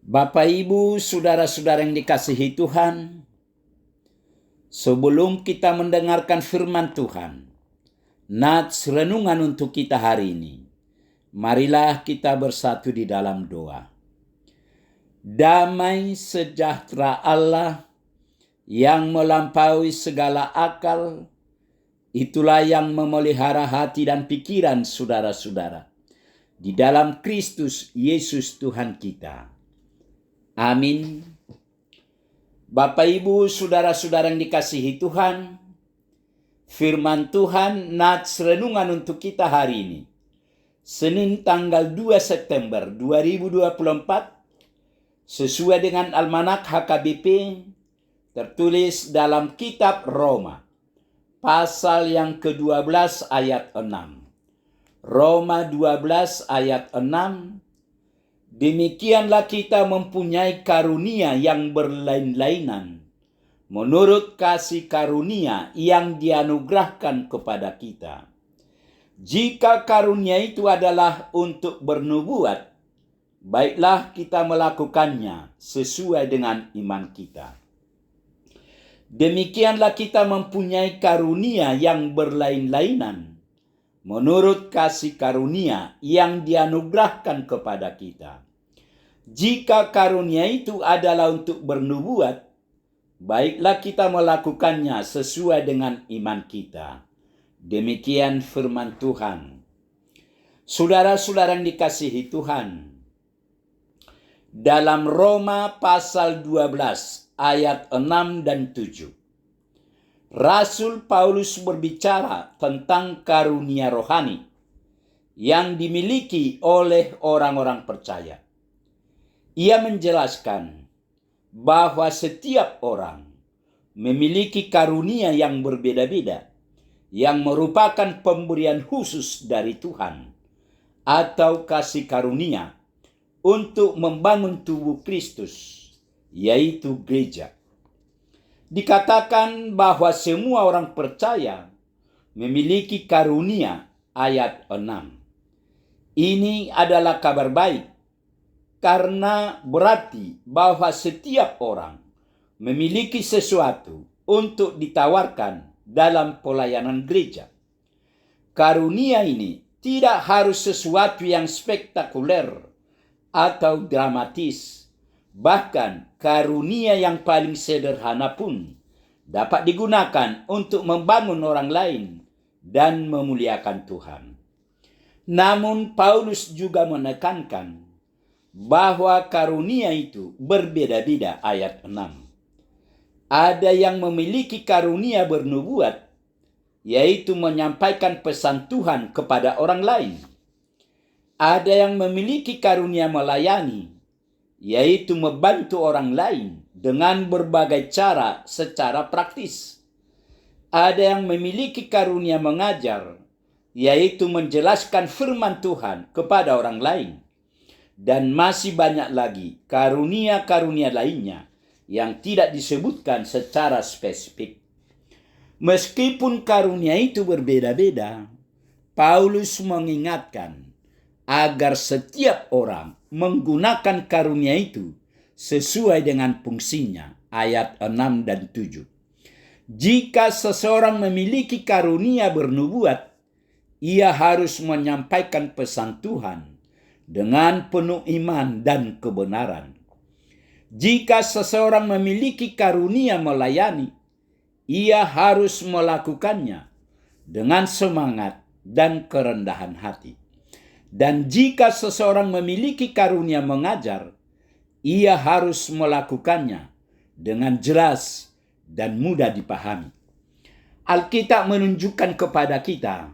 Bapak, Ibu, saudara-saudara yang dikasihi Tuhan, sebelum kita mendengarkan firman Tuhan, nats renungan untuk kita hari ini, marilah kita bersatu di dalam doa. Damai sejahtera Allah yang melampaui segala akal, itulah yang memelihara hati dan pikiran saudara-saudara di dalam Kristus Yesus Tuhan kita. Amin. Bapak, Ibu, saudara-saudara yang dikasihi Tuhan, firman Tuhan nats renungan untuk kita hari ini, Senin tanggal 2 September 2024, sesuai dengan Almanak HKBP, tertulis dalam kitab Roma, pasal yang ke-12 ayat 6. Roma 12 ayat 6, demikianlah kita mempunyai karunia yang berlain-lainan, menurut kasih karunia yang dianugerahkan kepada kita. Jika karunia itu adalah untuk bernubuat, baiklah kita melakukannya sesuai dengan iman kita. Demikianlah kita mempunyai karunia yang berlain-lainan, menurut kasih karunia yang dianugerahkan kepada kita. Jika karunia itu adalah untuk bernubuat, baiklah kita melakukannya sesuai dengan iman kita. Demikian firman Tuhan. Saudara-saudara yang dikasihi Tuhan, dalam Roma pasal 12 ayat 6 dan 7, Rasul Paulus berbicara tentang karunia rohani yang dimiliki oleh orang-orang percaya. Ia menjelaskan bahwa setiap orang memiliki karunia yang berbeda-beda yang merupakan pemberian khusus dari Tuhan atau kasih karunia untuk membangun tubuh Kristus, yaitu gereja. Dikatakan bahwa semua orang percaya memiliki karunia, ayat 6. Ini adalah kabar baik, karena berarti bahwa setiap orang memiliki sesuatu untuk ditawarkan dalam pelayanan gereja. Karunia ini tidak harus sesuatu yang spektakuler atau dramatis. Bahkan karunia yang paling sederhana pun dapat digunakan untuk membangun orang lain dan memuliakan Tuhan. Namun Paulus juga menekankan bahwa karunia itu berbeda-beda, ayat 6. Ada yang memiliki karunia bernubuat, yaitu menyampaikan pesan Tuhan kepada orang lain. Ada yang memiliki karunia melayani, yaitu membantu orang lain dengan berbagai cara secara praktis. Ada yang memiliki karunia mengajar, yaitu menjelaskan firman Tuhan kepada orang lain. Dan masih banyak lagi karunia-karunia lainnya yang tidak disebutkan secara spesifik. Meskipun karunia itu berbeda-beda, Paulus mengingatkan agar setiap orang menggunakan karunia itu sesuai dengan fungsinya, ayat 6 dan 7. Jika seseorang memiliki karunia bernubuat, ia harus menyampaikan pesan Tuhan dengan penuh iman dan kebenaran. Jika seseorang memiliki karunia melayani, ia harus melakukannya dengan semangat dan kerendahan hati. Dan jika seseorang memiliki karunia mengajar, ia harus melakukannya dengan jelas dan mudah dipahami. Alkitab menunjukkan kepada kita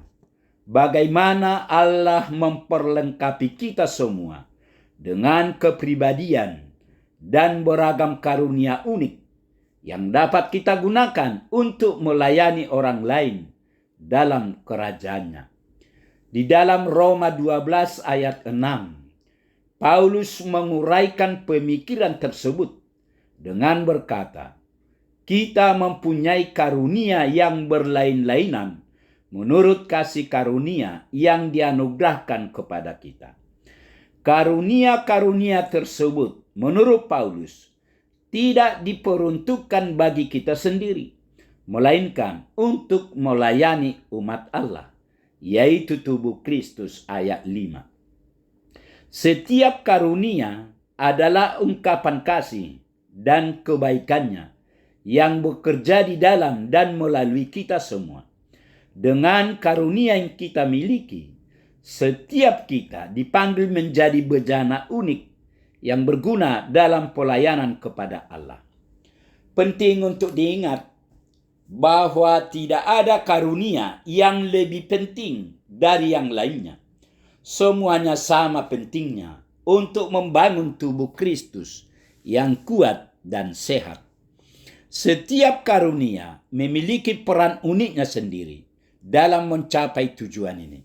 bagaimana Allah memperlengkapi kita semua dengan kepribadian dan beragam karunia unik yang dapat kita gunakan untuk melayani orang lain dalam kerajaannya. Di dalam Roma 12 ayat 6, Paulus menguraikan pemikiran tersebut dengan berkata, kita mempunyai karunia yang berlain-lainan menurut kasih karunia yang dianugerahkan kepada kita. Karunia-karunia tersebut menurut Paulus, tidak diperuntukkan bagi kita sendiri, melainkan untuk melayani umat Allah, yaitu tubuh Kristus. Ayat 5. Setiap karunia adalah ungkapan kasih dan kebaikannya yang bekerja di dalam dan melalui kita semua. Dengan karunia yang kita miliki, setiap kita dipanggil menjadi bejana unik yang berguna dalam pelayanan kepada Allah. Penting untuk diingat bahwa tidak ada karunia yang lebih penting dari yang lainnya. Semuanya sama pentingnya untuk membangun tubuh Kristus yang kuat dan sehat. Setiap karunia memiliki peran uniknya sendiri dalam mencapai tujuan ini.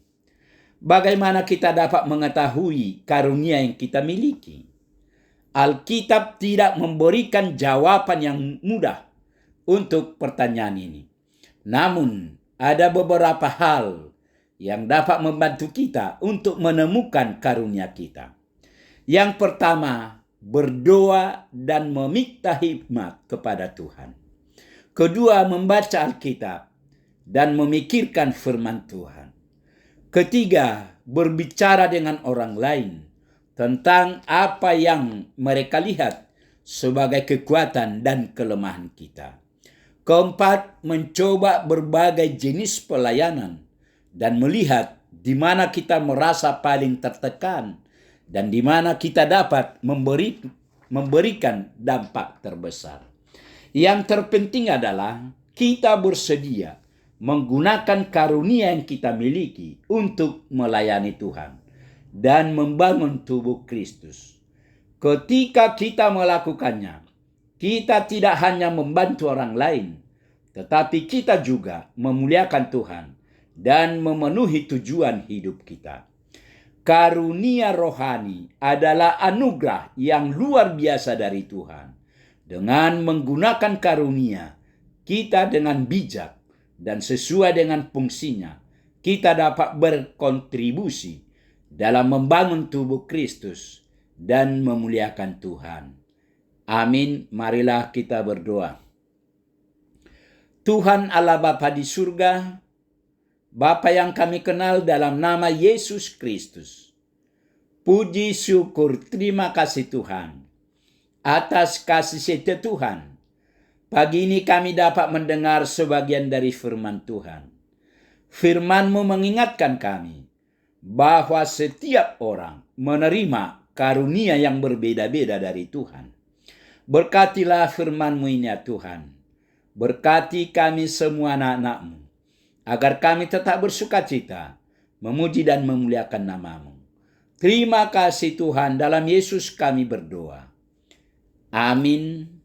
Bagaimana kita dapat mengetahui karunia yang kita miliki? Alkitab tidak memberikan jawaban yang mudah untuk pertanyaan ini. Namun, ada beberapa hal yang dapat membantu kita untuk menemukan karunia kita. Yang pertama, berdoa dan meminta hikmat kepada Tuhan. Kedua, membaca Alkitab dan memikirkan firman Tuhan. Ketiga, berbicara dengan orang lain tentang apa yang mereka lihat sebagai kekuatan dan kelemahan kita. Keempat, mencoba berbagai jenis pelayanan dan melihat di mana kita merasa paling tertekan dan di mana kita dapat memberikan dampak terbesar. Yang terpenting adalah kita bersedia menggunakan karunia yang kita miliki untuk melayani Tuhan dan membangun tubuh Kristus. Ketika kita melakukannya, kita tidak hanya membantu orang lain, tetapi kita juga memuliakan Tuhan dan memenuhi tujuan hidup kita. Karunia rohani adalah anugerah yang luar biasa dari Tuhan. Dengan menggunakan karunia, kita dengan bijak dan sesuai dengan fungsinya, kita dapat berkontribusi dalam membangun tubuh Kristus dan memuliakan Tuhan. Amin. Marilah kita berdoa. Tuhan Allah Bapa di surga, Bapa yang kami kenal dalam nama Yesus Kristus. Puji syukur terima kasih Tuhan atas kasih setia Tuhan. Pagi ini kami dapat mendengar sebagian dari firman Tuhan. Firman-Mu mengingatkan kami bahwa setiap orang menerima karunia yang berbeda-beda dari Tuhan. Berkatilah firman-Mu ini ya Tuhan. Berkati kami semua anak-anak-Mu, agar kami tetap bersukacita, memuji dan memuliakan nama-Mu. Terima kasih Tuhan, dalam Yesus kami berdoa. Amin.